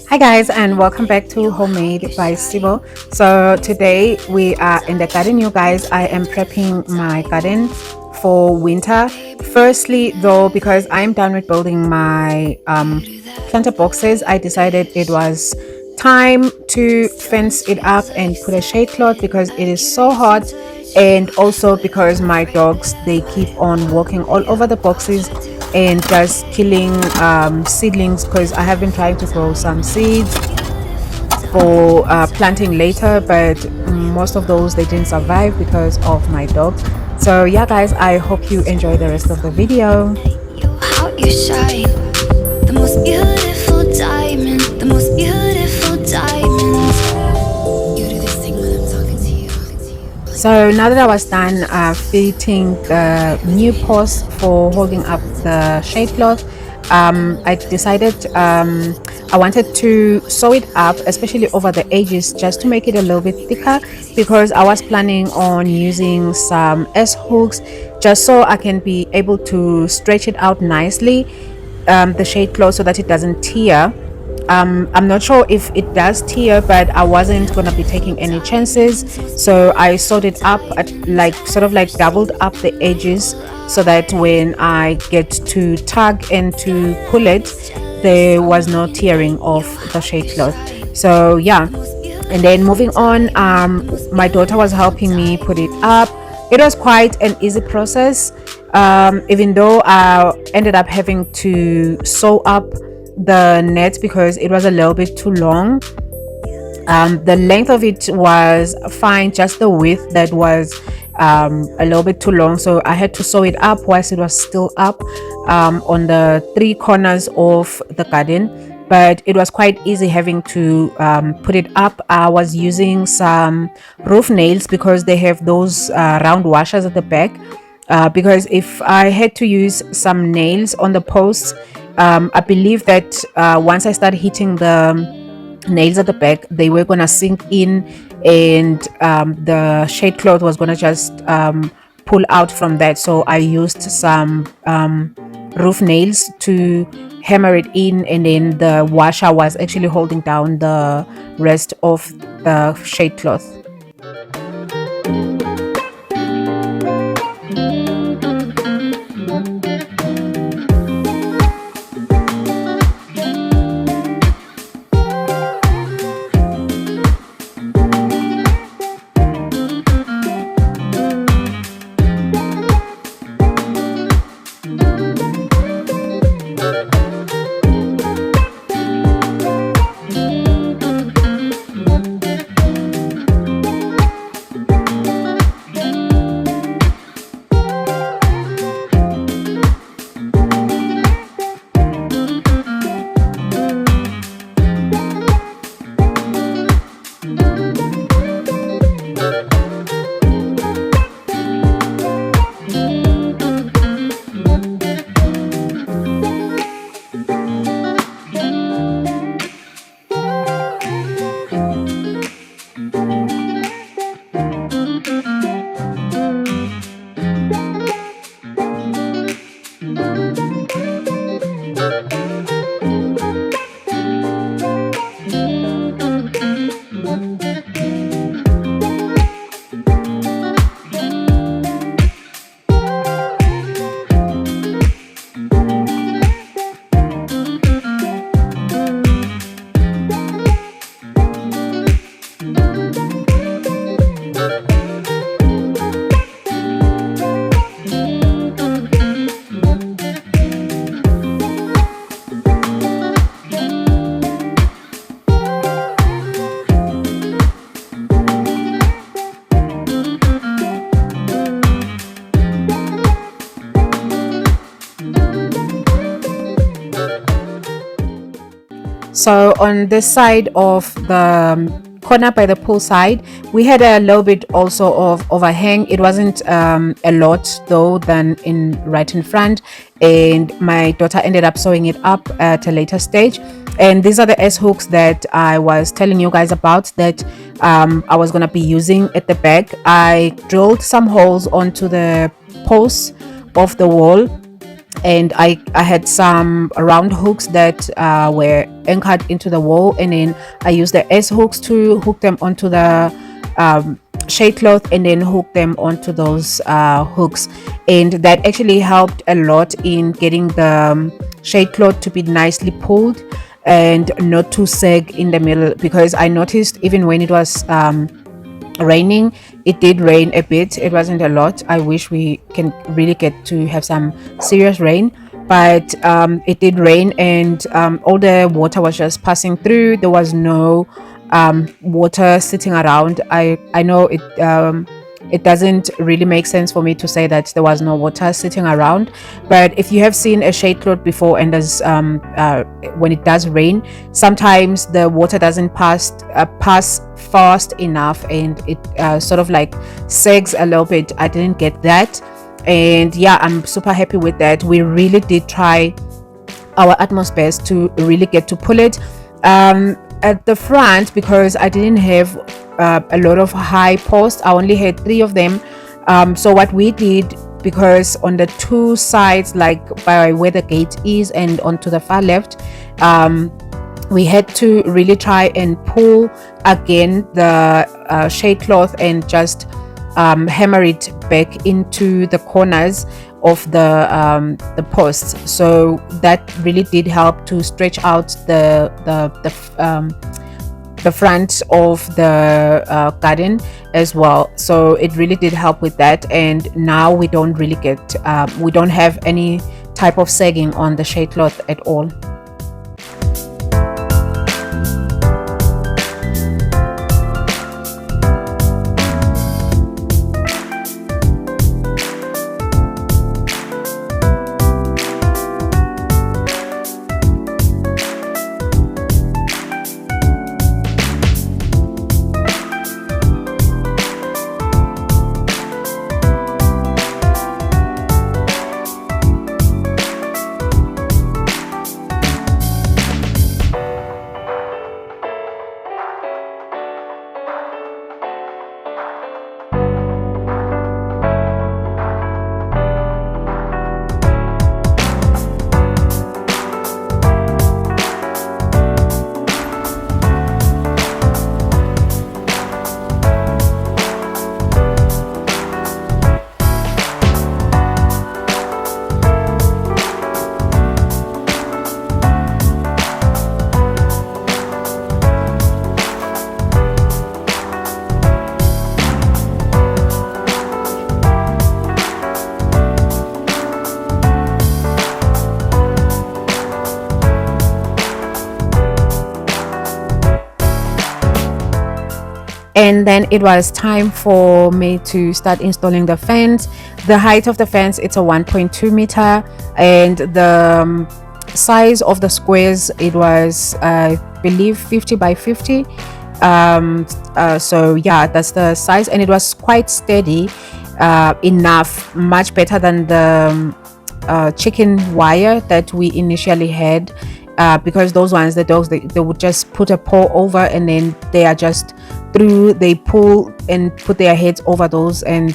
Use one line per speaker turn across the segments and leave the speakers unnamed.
Hi guys, and welcome back to Homemade by SIBO. So today we are in the garden, you guys. I am prepping my garden for winter. Firstly though, because I'm done with building my planter boxes, I decided it was time to fence it up and put a shade cloth because it is so hot, and also because my dogs, they keep on walking all over the boxes and just killing seedlings, because I have been trying to grow some seeds for planting later, but most of those, they didn't survive because of my dogs. So yeah guys, I hope you enjoy the rest of the video.
How you shine, the most beautiful diamond, the most beautiful diamond. You do this thing when I'm talking to you.
So now that I was done fitting the new post for holding up the shade cloth, I decided I wanted to sew it up, especially over the edges, just to make it a little bit thicker, because I was planning on using some S hooks just so I can be able to stretch it out nicely, the shade cloth, so that it doesn't tear. I'm not sure if it does tear, but I wasn't gonna be taking any chances, so I sewed it up at sort of like doubled up the edges, so that when I get to tug and to pull it, there was no tearing of the shade cloth. So yeah, and then moving on, my daughter was helping me put it up. It was quite an easy process, even though I ended up having to sew up the net because it was a little bit too long. The length of it was fine, just the width that was a little bit too long, so I had to sew it up whilst it was still up on the three corners of the garden. But it was quite easy having to put it up. I was using some roof nails because they have those round washers at the back, because if I had to use some nails on the posts, I believe that once I started hitting the nails at the back, they were gonna sink in, and the shade cloth was gonna just pull out from that. So I used some roof nails to hammer it in, and then the washer was actually holding down the rest of the shade cloth. So on this side of the corner by the pool side, we had a little bit also of overhang. It wasn't a lot though than in right in front, and my daughter ended up sewing it up at a later stage. And these are the S hooks that I was telling you guys about that I was gonna be using at the back. I drilled some holes onto the posts of the wall, and I had some round hooks that were anchored into the wall, and then I used the S hooks to hook them onto the shade cloth and then hook them onto those hooks, and that actually helped a lot in getting the shade cloth to be nicely pulled and not to sag in the middle, because I noticed even when it was raining, it did rain a bit, it wasn't a lot. I wish we can really get to have some serious rain, but it did rain, and all the water was just passing through. There was no water sitting around. I know it doesn't really make sense for me to say that there was no water sitting around, but if you have seen a shade cloth before, and there's when it does rain, sometimes the water doesn't pass fast enough, and it sort of like sags a little bit. I didn't get that, and yeah, I'm super happy with that. We really did try our utmost best to really get to pull it at the front, because I didn't have a lot of high posts. I only had 3 of them. So what we did, because on the 2 sides, like by where the gate is and onto the far left, we had to really try and pull again the shade cloth and just hammer it back into the corners of the posts. So that really did help to stretch out the front of the garden as well. So it really did help with that, and now we don't really get we don't have any type of sagging on the shade cloth at all. And then it was time for me to start installing the fence. The height of the fence, it's a 1.2 meter, and the size of the squares, it was I believe 50 by 50. So yeah, that's the size, and it was quite steady enough, much better than the chicken wire that we initially had, because those ones, the dogs, they would just put a paw over, and then they are just through, they pull and put their heads over those and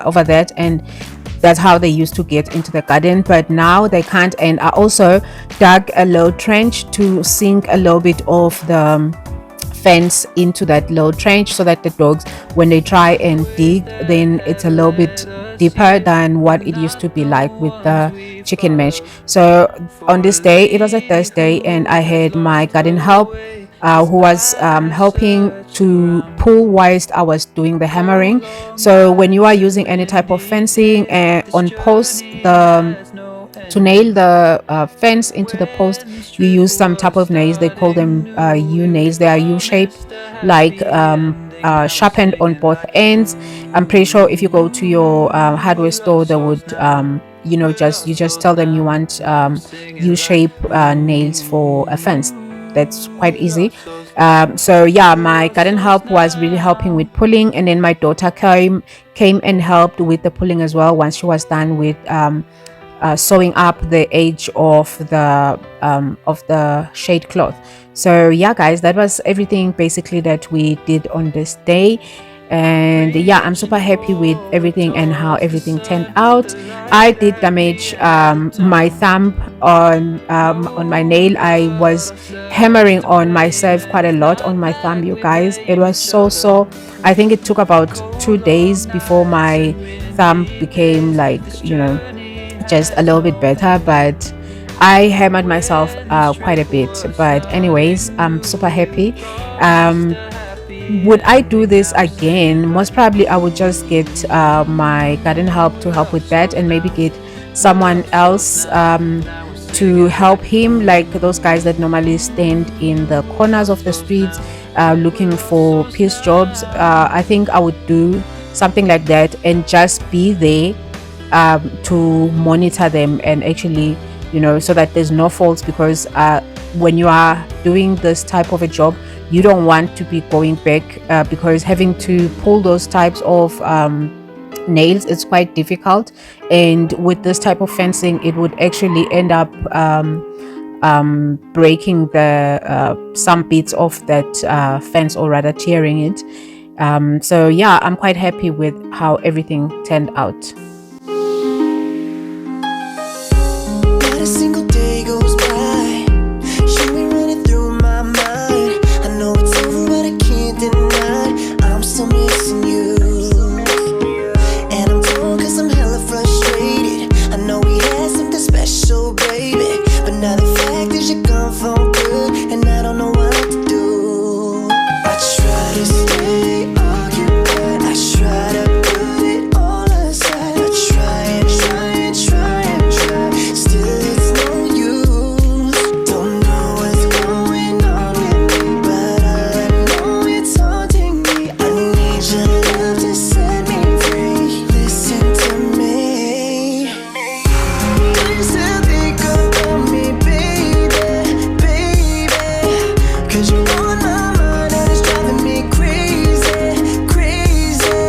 over that, and that's how they used to get into the garden. But now they can't. And I also dug a low trench to sink a little bit of the fence into that low trench, so that the dogs, when they try and dig, then it's a little bit deeper than what it used to be like with the chicken mesh. So on this day, it was a Thursday, and I had my garden help who was helping to pull whilst I was doing the hammering. So when you are using any type of fencing on posts, to nail the fence into the post, you use some type of nails. They call them U nails. They are U-shaped, like sharpened on both ends. I'm pretty sure if you go to your hardware store, they would you just tell them you want U-shape nails for a fence. that's quite easy. So yeah, my garden help was really helping with pulling, and then my daughter came and helped with the pulling as well once she was done with sewing up the edge of the shade cloth. So yeah guys, that was everything basically that we did on this day. And yeah, I'm super happy with everything and how everything turned out. I did damage my thumb on my nail. I was hammering on myself quite a lot on my thumb, you guys. It was so I think it took about 2 days before my thumb became like, you know, just a little bit better, but I hammered myself quite a bit. But anyways, I'm super happy. Would I do this again? Most probably I would just get my garden help to help with that, and maybe get someone else to help him, like those guys that normally stand in the corners of the streets looking for piece jobs. I think I would do something like that and just be there to monitor them, and actually, you know, so that there's no faults, because when you are doing this type of a job, you don't want to be going back because having to pull those types of nails is quite difficult. And with this type of fencing, it would actually end up breaking the some bits of that fence, or rather tearing it. So yeah, I'm quite happy with how everything turned out.
Not a single day goes by, you ain't running through my mind. I know it's over, but I can't deny I'm still missing you. And I'm torn cause I'm hella frustrated. I know we had something special, baby, but now the fact is you're gone for good, and I don't know what to do. I try to stay occupied, I try to put it all aside, I try and try and try and try, still it's no use. Don't know what's going on with me, but all I know it's haunting me. I need your love to set me free. Listen to me. Do you still think about me, baby, baby? Cause you're on my mind and it's driving me crazy, crazy.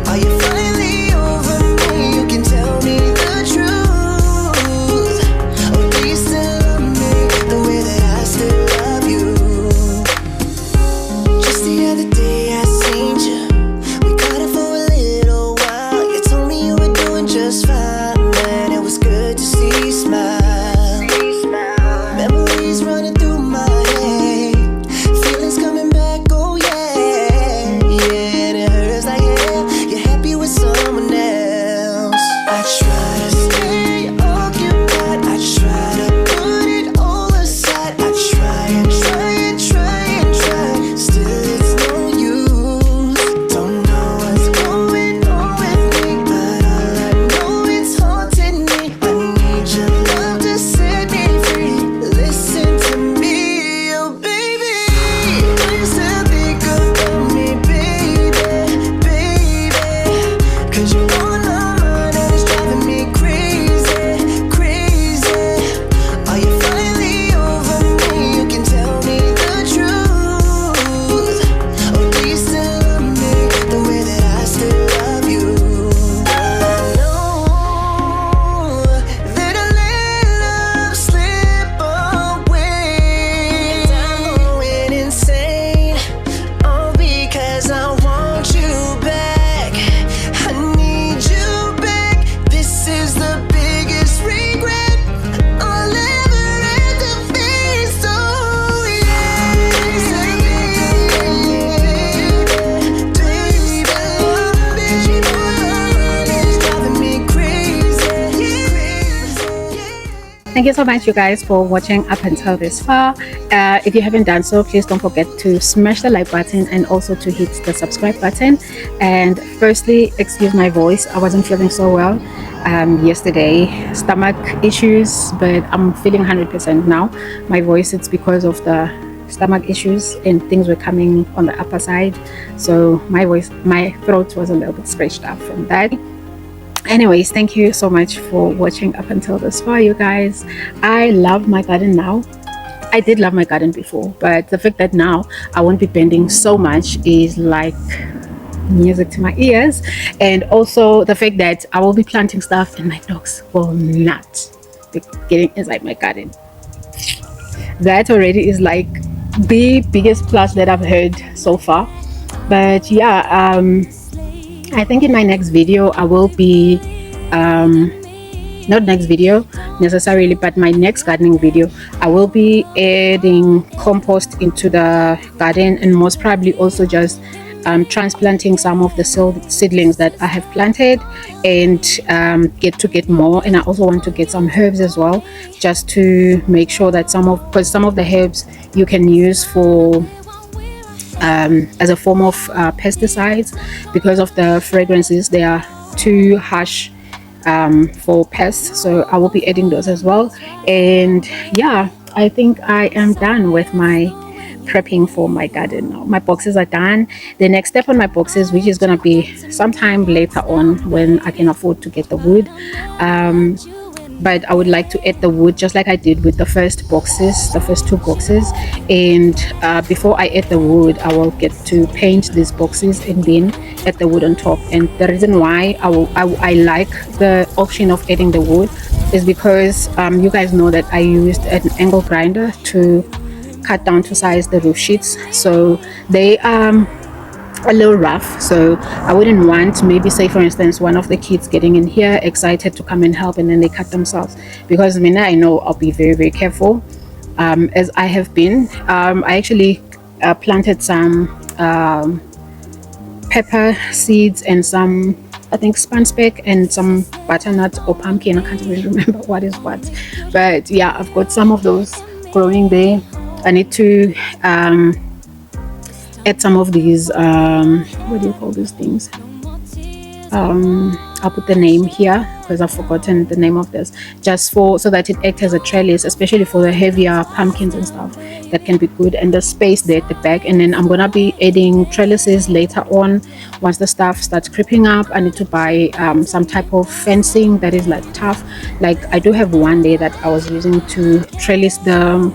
Are you finally over me? You can tell me the truth. Or do you still love me the way that I still love you? Just the other day I seen you, we caught up for a little while. You told me you were doing just fine, man. It was good to see you smile. Memories running through my head, feelings coming back, oh yeah, yeah. And it hurts like hell, you're happy with someone else. I try to stay occupied, I try to put it all aside, I try and try and try and try, still it's no use. Don't know what's going on with me, but all I know it's haunting me. I need your love to set me free. Listen to me, oh baby. Do you still think about me, baby, baby? Cause you're on my mind and it's driving me crazy, crazy. Are you finally over me? You can tell me the truth. Or do you still love me the way that I still love you? I know that I let love slip away, and I'm going insane, all because I want you back. I need you back. This is the biggest regret I'll ever have to face. Oh yeah, baby, cause you know my mind is driving me crazy, crazy.
Thank you so much, you guys, for watching up until this far. If you haven't done so, please don't forget to smash the like button and also to hit the subscribe button. And firstly, excuse my voice, I wasn't feeling so well yesterday, stomach issues, but I'm feeling 100% now. My voice, it's because of the stomach issues and things were coming on the upper side, so my throat was a little bit scratched up from that. Anyways, thank you so much for watching up until this far, you guys. I love my garden now. I did love my garden before, but the fact that now I won't be bending so much is like music to my ears. And also the fact that I will be planting stuff and my dogs will not be getting inside my garden. That already is like the biggest plus that I've heard so far. But yeah, I think in my next video I will be not next video necessarily, but my next gardening video I will be adding compost into the garden, and most probably also just transplanting some of the seedlings that I have planted, and get more. And I also want to get some herbs as well, just to make sure that because some of the herbs you can use for as a form of pesticides, because of the fragrances they are too harsh for pests. So I will be adding those as well. And yeah, I think I am done with my prepping for my garden now. My boxes are done. The next step on my boxes, which is gonna be sometime later on when I can afford to get the wood, but I would like to add the wood just like I did with the first two boxes. And before I add the wood, I will get to paint these boxes and then add the wood on top. And the reason why I like the option of adding the wood is because you guys know that I used an angle grinder to cut down to size the roof sheets, so they a little rough. So I wouldn't want, maybe say for instance, one of the kids getting in here excited to come and help and then they cut themselves, because I know I'll be very, very careful, as I have been. I actually planted some pepper seeds and some, I think, spanspec and some butternut or pumpkin. I can't really remember what is what, but yeah, I've got some of those growing there. I need to add some of these what do you call these things, I'll put the name here because I've forgotten the name of this, just so that it acts as a trellis, especially for the heavier pumpkins and stuff. That can be good. And the space there at the back. And then I'm gonna be adding trellises later on once the stuff starts creeping up. I need to buy some type of fencing that is like tough. Like I do have one there that I was using to trellis the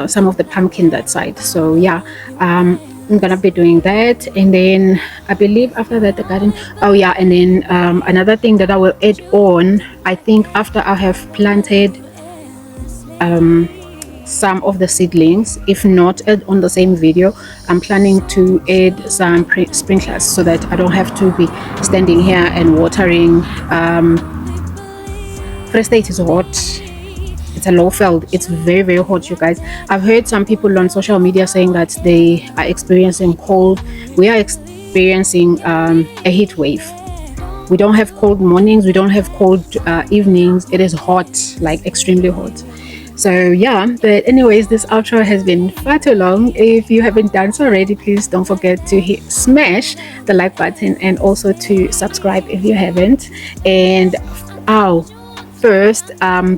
some of the pumpkin that side. So yeah, I'm gonna be doing that. And then I believe after that the garden, oh yeah, and then another thing that I will add on, I think after I have planted some of the seedlings, if not add on the same video, I'm planning to add some sprinklers so that I don't have to be standing here and watering. Free State is hot. It's a low field. It's very, very hot, you guys. I've heard some people on social media saying that they are experiencing cold. We are experiencing a heat wave. We don't have cold mornings, we don't have cold evenings. It is hot, like extremely hot. So yeah, but anyways, this outro has been far too long. If you haven't done so already, please don't forget to smash the like button and also to subscribe if you haven't. And first,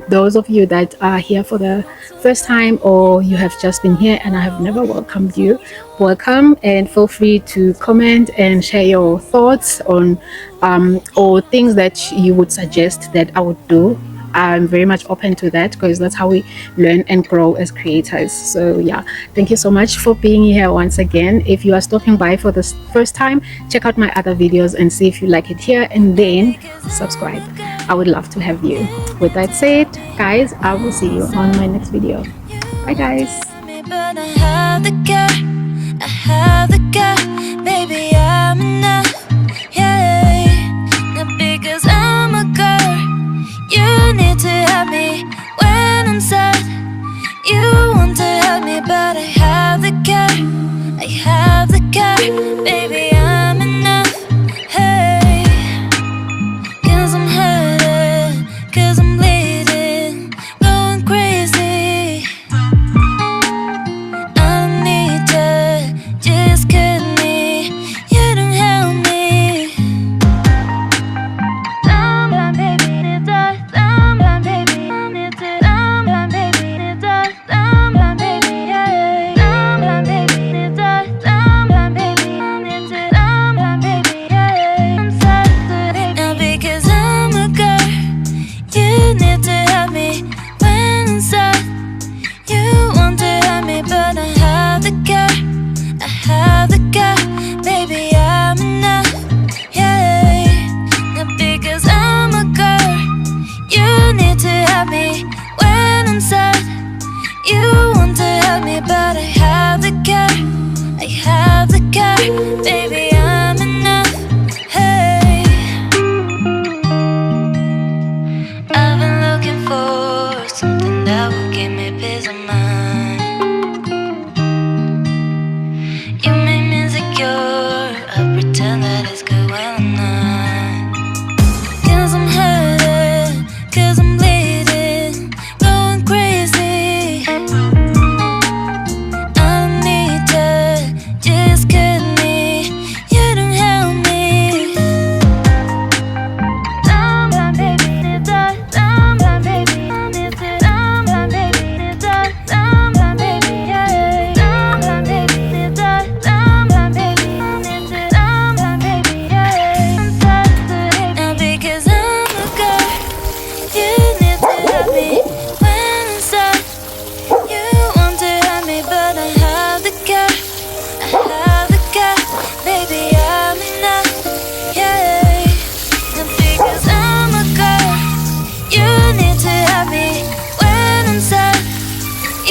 those of you that are here for the first time, or you have just been here and I have never welcomed you, welcome, and feel free to comment and share your thoughts on or things that you would suggest that I would do. I'm very much open to that because that's how we learn and grow as creators. So yeah, thank you so much for being here once again. If you are stopping by for the first time, check out my other videos and see if you like it here, and then subscribe. I would love to have you. With that said, guys, I will see you on my next video. Bye guys.
Baby, I'm enough, yeah. Not because I'm a girl. You need to help me when I'm sad. You want to help me, but I have the care. I have the care. Baby, I'm enough, hey. Cause I'm hurting, cause I'm bleeding, going crazy. I don't need you, just cut me. You don't help me. Someone, baby, to die. Someone, baby, need to. Someone, baby, to die. Someone, baby, yeah. Someone, baby, to die. Someone, baby, need to. have the car, baby, I'm enough. Hey, I've been looking for something that will give me peace of mind. You make me insecure, I pretend that it's good when I'm not. 'Cause I'm hurting, 'cause I'm bleeding, going crazy. I don't need you, just cut me, you don't help me. I'm blind, baby, it's dark. I'm blind, baby, it's it. I'm blind, baby, it's dark. I'm blind, baby, yeah. I'm blind, baby, it's dark. I'm blind, baby, it's it. I'm blind, baby, yeah. I'm saturated now because I'm a girl. You need to help me when I'm sad. You want to hurt me, but I have the car. I have the car, baby, I'm enough. Yeah, and because I'm a girl, you need to help me when I'm sad.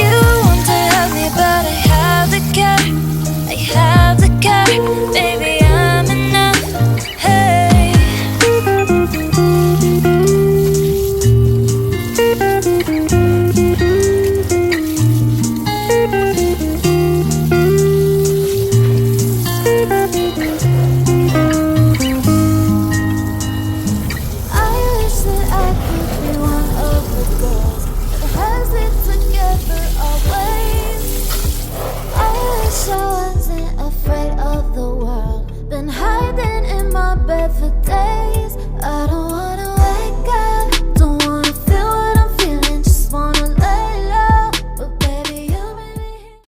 You want to help me, but I have the car. I have the car, baby, I'm enough. Hey. I wish that I could be one of the girls that has it together always. I wish I